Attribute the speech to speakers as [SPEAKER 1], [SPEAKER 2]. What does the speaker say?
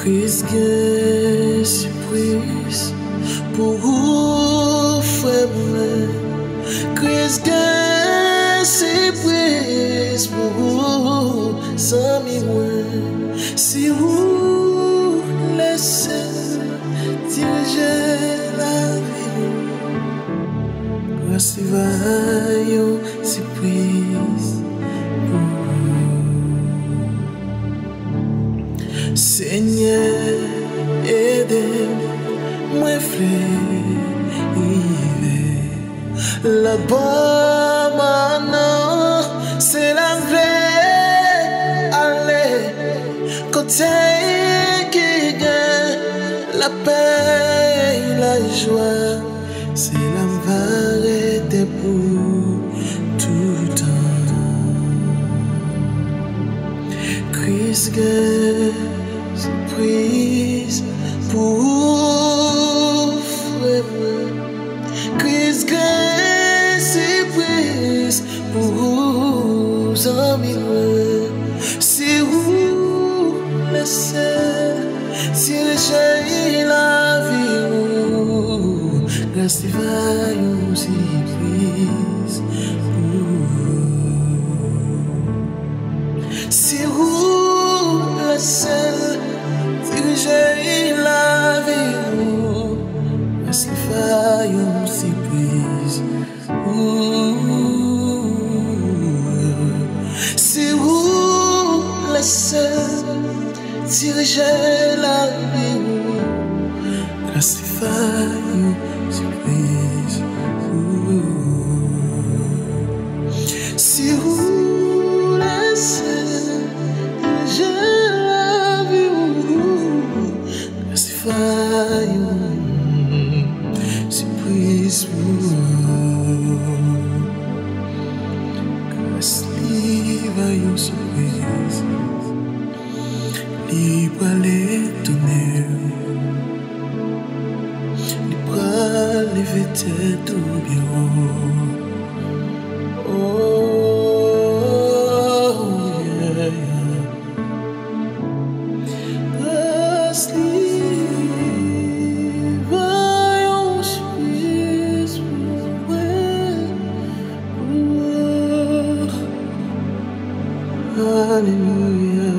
[SPEAKER 1] Quelle surprise pour vous, frère. Quelle surprise pour vous, amis. Si vous laissez diriger la vie, grâce va une surprise pour vous. Seigneur, aidez-moi, frère, là-bas maintenant, c'est la vraie aller, côté qui gagne la paix et la joie, c'est la vérité pour tout le temps. Christ, surprise pour frère. Christ, surprise pour amis. Si vous laissez diriger la vie, grâce va une surprise pour vous. Si vous laissez diriger la vie, grâce va une surprise pour vous. Si vous laissez diriger la vie, grâce va une surprise pour vous. Si vous laissez diriger la vie, grâce va une surprise pour vous. Grâce va une surprise. Libre l'étonner, libre lever tête au bureau. Oh, yeah, yeah. Grâce libre une surprise pour moi. Alléluia.